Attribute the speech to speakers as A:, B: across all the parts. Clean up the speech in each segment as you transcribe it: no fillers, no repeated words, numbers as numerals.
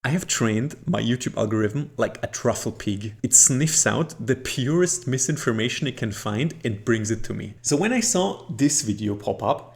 A: I have trained my YouTube algorithm like a truffle pig. It sniffs out the purest misinformation it can find and brings it to me. So when I saw this video pop up,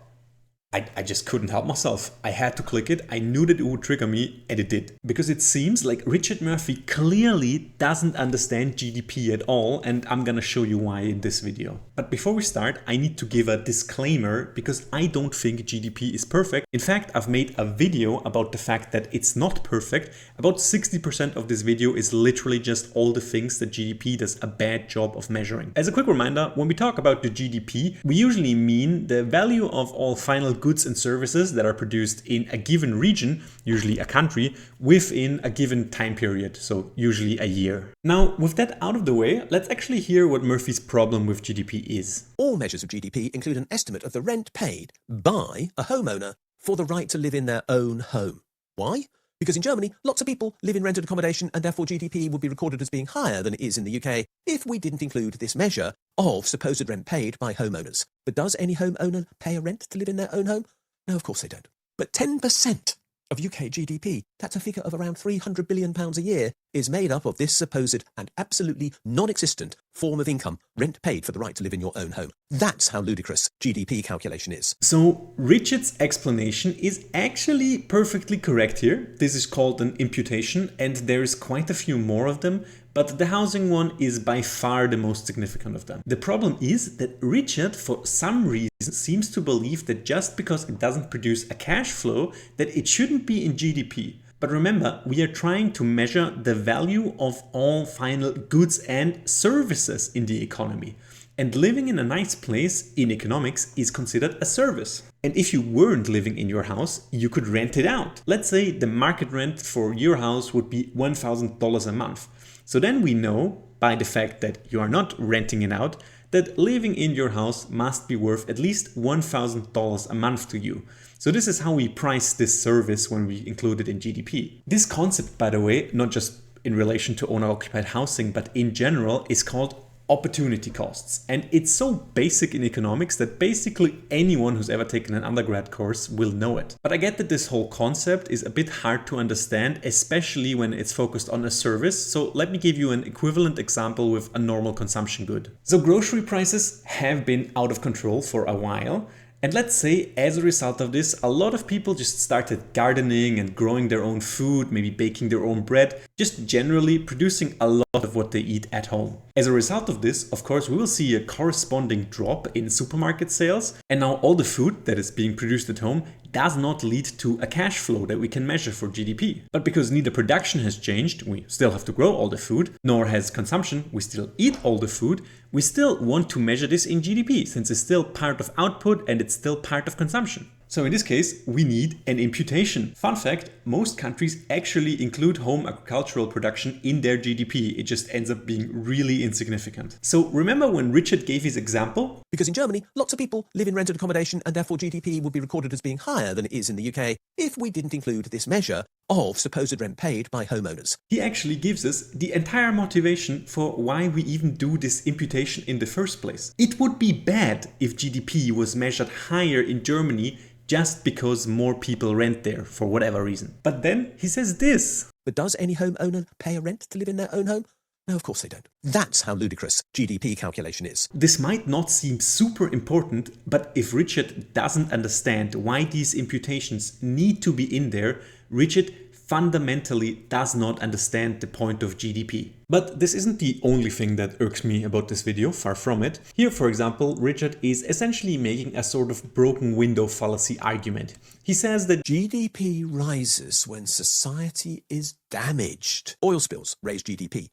A: I just couldn't help myself. I had to click it. I knew that it would trigger me, and it did. Because it seems like Richard Murphy clearly doesn't understand GDP at all, and I'm gonna show you why in this video. But before we start, I need to give a disclaimer because I don't think GDP is perfect. In fact, I've made a video about the fact that it's not perfect. About 60% of this video is literally just all the things that GDP does a bad job of measuring. As a quick reminder, when we talk about the GDP, we usually mean the value of all final goods and services that are produced in a given region, usually a country, within a given time period, so usually a year. Now, with that out of the way, let's actually hear what Murphy's problem with GDP is.
B: All measures of GDP include an estimate of the rent paid by a homeowner for the right to live in their own home. Why? Because in Germany, lots of people live in rented accommodation and therefore GDP would be recorded as being higher than it is in the UK if we didn't include this measure of supposed rent paid by homeowners. But does any homeowner pay a rent to live in their own home? No, of course they don't. But 10% of UK GDP, that's a figure of around £300 billion a year, is made up of this supposed and absolutely non-existent form of income, rent paid for the right to live in your own home. That's how ludicrous GDP calculation is.
A: So Richard's explanation is actually perfectly correct here. This is called an imputation, and there's quite a few more of them, but the housing one is by far the most significant of them. The problem is that Richard, for some reason, seems to believe that just because it doesn't produce a cash flow, that it shouldn't be in GDP. But remember, we are trying to measure the value of all final goods and services in the economy. And living in a nice place in economics is considered a service. And if you weren't living in your house, you could rent it out. Let's say the market rent for your house would be $1,000 a month. So then we know, by the fact that you are not renting it out, that living in your house must be worth at least $1,000 a month to you. So this is how we price this service when we include it in GDP. This concept, by the way, not just in relation to owner-occupied housing, but in general, is called opportunity costs. And it's so basic in economics that basically anyone who's ever taken an undergrad course will know it. But I get that this whole concept is a bit hard to understand, especially when it's focused on a service. So let me give you an equivalent example with a normal consumption good. So grocery prices have been out of control for a while. And let's say as a result of this, a lot of people just started gardening and growing their own food, maybe baking their own bread, just generally producing a lot of what they eat at home. As a result of this, of course, we will see a corresponding drop in supermarket sales. And now all the food that is being produced at home does not lead to a cash flow that we can measure for GDP. But because neither production has changed, we still have to grow all the food, nor has consumption, we still eat all the food, we still want to measure this in GDP since it's still part of output and it's still part of consumption. So in this case, we need an imputation. Fun fact, most countries actually include home agricultural production in their GDP. It just ends up being really insignificant. So remember when Richard gave his example?
B: Because in Germany, lots of people live in rented accommodation and therefore GDP would be recorded as being higher than it is in the UK if we didn't include this measure of supposed rent paid by homeowners.
A: He actually gives us the entire motivation for why we even do this imputation in the first place. It would be bad if GDP was measured higher in Germany just because more people rent there for whatever reason. But then he says this.
B: But does any homeowner pay a rent to live in their own home? No, of course they don't. That's how ludicrous GDP calculation is.
A: This might not seem super important, but if Richard doesn't understand why these imputations need to be in there, Richard fundamentally does not understand the point of GDP. But this isn't the only thing that irks me about this video, far from it. Here, for example, Richard is essentially making a sort of broken window fallacy argument. He says that
B: GDP rises when society is damaged. Oil spills raise GDP.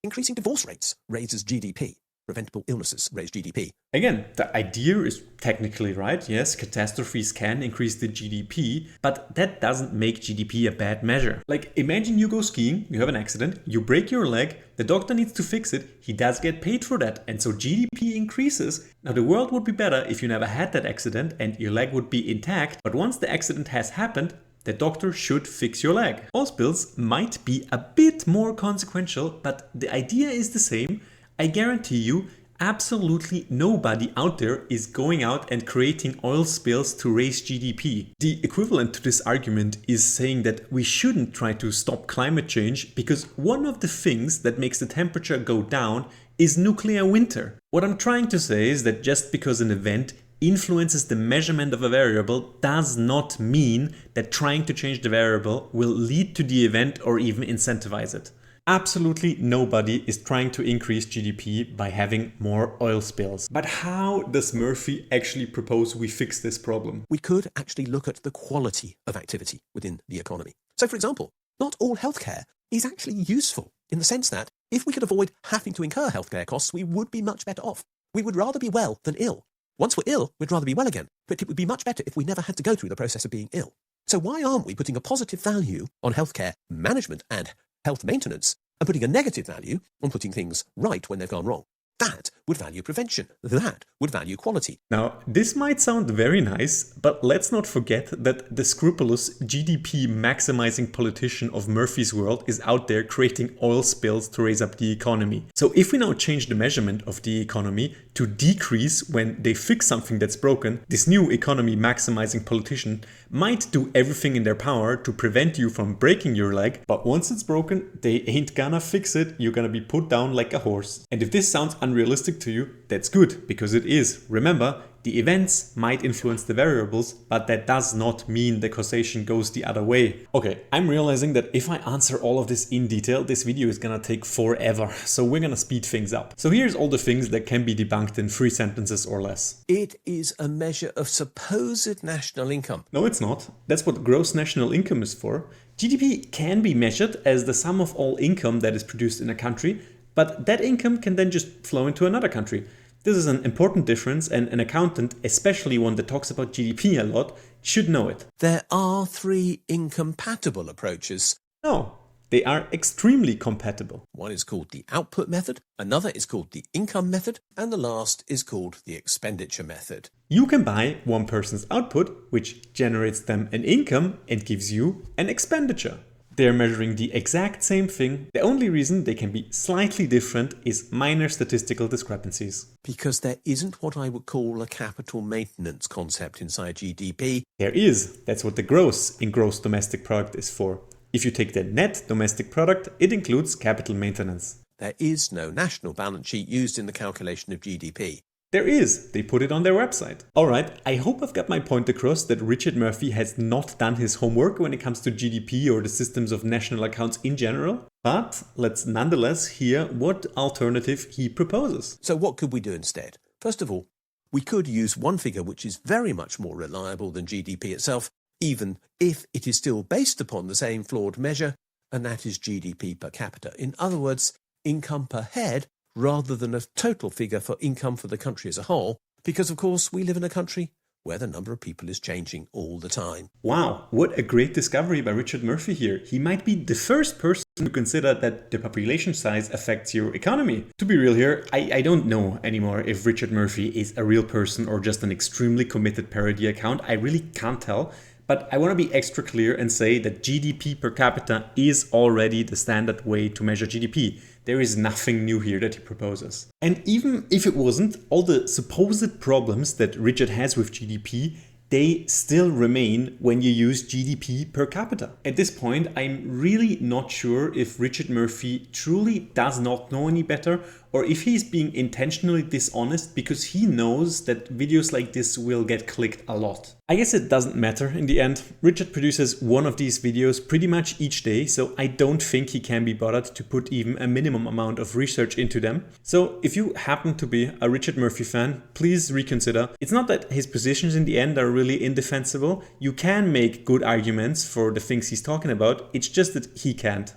B: Increasing divorce rates raises GDP. Preventable illnesses raise GDP.
A: Again, the idea is technically right. Yes, catastrophes can increase the GDP, but that doesn't make GDP a bad measure. Like, imagine you go skiing, you have an accident, you break your leg, the doctor needs to fix it, he does get paid for that, and so GDP increases. Now, the world would be better if you never had that accident and your leg would be intact, but once the accident has happened, the doctor should fix your leg. Oil spills might be a bit more consequential, but the idea is the same. I guarantee you, Absolutely nobody out there is going out and creating oil spills to raise GDP. The equivalent to this argument is saying that we shouldn't try to stop climate change because one of the things that makes the temperature go down is nuclear winter. What I'm trying to say is that just because an event influences the measurement of a variable does not mean that trying to change the variable will lead to the event or even incentivize it. Absolutely nobody is trying to increase GDP by having more oil spills. But how does Murphy actually propose we fix this problem?
B: We could actually look at the quality of activity within the economy. So, for example, not all healthcare is actually useful in the sense that if we could avoid having to incur healthcare costs, we would be much better off. We would rather be well than ill. Once we're ill, we'd rather be well again. But it would be much better if we never had to go through the process of being ill. So why aren't we putting a positive value on healthcare management and health maintenance and putting a negative value on putting things right when they've gone wrong? That would value prevention. That would value quality.
A: Now, this might sound very nice, but let's not forget that the scrupulous GDP maximizing politician of Murphy's world is out there creating oil spills to raise up the economy. So if we now change the measurement of the economy to decrease when they fix something that's broken, this new economy maximizing politician might do everything in their power to prevent you from breaking your leg, but once it's broken, they ain't gonna fix it. You're gonna be put down like a horse. And if this sounds unrealistic to you, that's good, because it is. Remember, the events might influence the variables, but that does not mean the causation goes the other way. Okay, I'm realizing that if I answer all of this in detail, this video is gonna take forever, so we're gonna speed things up. So here's all the things that can be debunked in 3 sentences or less.
B: It is a measure of supposed national income.
A: No, it's not. That's what gross national income is for. GDP can be measured as the sum of all income that is produced in a country, but that income can then just flow into another country. This is an important difference, and an accountant, especially one that talks about GDP a lot, should know it.
B: There are 3 incompatible approaches.
A: No, they are extremely compatible.
B: One is called the output method, another is called the income method, and the last is called the expenditure method.
A: You can buy one person's output, which generates them an income and gives you an expenditure. They're measuring the exact same thing. The only reason they can be slightly different is minor statistical discrepancies.
B: Because there isn't what I would call a capital maintenance concept inside GDP.
A: There is. That's what the gross in gross domestic product is for. If you take the net domestic product, it includes capital maintenance.
B: There is no national balance sheet used in the calculation of GDP.
A: There is. They put it on their website. Alright, I hope I've got my point across that Richard Murphy has not done his homework when it comes to GDP or the systems of national accounts in general. But let's nonetheless hear what alternative he proposes.
B: So what could we do instead? First of all, we could use one figure which is very much more reliable than GDP itself, even if it is still based upon the same flawed measure, and that is GDP per capita. In other words, income per head, rather than a total figure for income for the country as a whole, because of course we live in a country where the number of people is changing all the time.
A: Wow, what a great discovery by Richard Murphy here. He might be the first person to consider that the population size affects your economy. To be real here, I don't know anymore if Richard Murphy is a real person or just an extremely committed parody account. I really can't tell. But I want to be extra clear and say that GDP per capita is already the standard way to measure GDP. There is nothing new here that he proposes. And even if it wasn't, all the supposed problems that Richard has with GDP, they still remain when you use GDP per capita. At this point, I'm really not sure if Richard Murphy truly does not know any better, or if he's being intentionally dishonest because he knows that videos like this will get clicked a lot. I guess it doesn't matter in the end. Richard produces one of these videos pretty much each day, so I don't think he can be bothered to put even a minimum amount of research into them. So if you happen to be a Richard Murphy fan, please reconsider. It's not that his positions in the end are really indefensible. You can make good arguments for the things he's talking about, it's just that he can't.